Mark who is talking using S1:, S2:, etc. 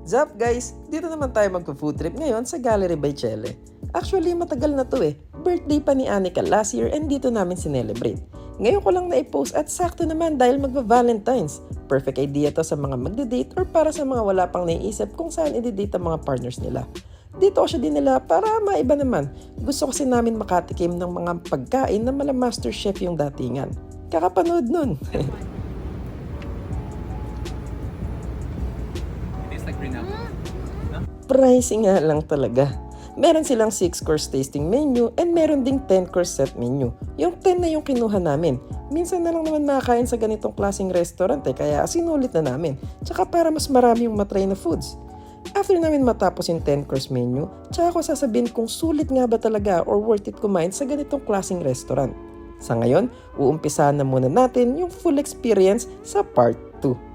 S1: Zap guys, dito naman tayo magpo-food trip ngayon sa Gallery by Chele. Actually, matagal na to eh. Birthday pa ni Anika last year and dito namin sinelebrate. Ngayon ko lang na-post at sakto naman dahil magva-Valentine's. Perfect idea to sa mga magde-date or para sa mga wala pang naiisip kung saan i-date ang mga partners nila. Dito ko siya dinala para maiba naman. Gusto kasi namin makatikim ng mga pagkain na mala master chef yung datingan. Kakapanood nun.
S2: Like green apple.
S1: Pricing nga lang talaga. Meron silang 6-course tasting menu and meron ding 10-course set menu. Yung 10 na yung kinuha namin. Minsan na lang naman makakain sa ganitong klaseng restaurant kaya sinulit na namin. Tsaka para mas marami yung matry na foods. After namin matapos yung 10-course menu, tsaka ako sasabihin kung sulit nga ba talaga or worth it kumain sa ganitong klaseng restaurant. Sa ngayon, uumpisahan na muna natin yung full experience sa part 2.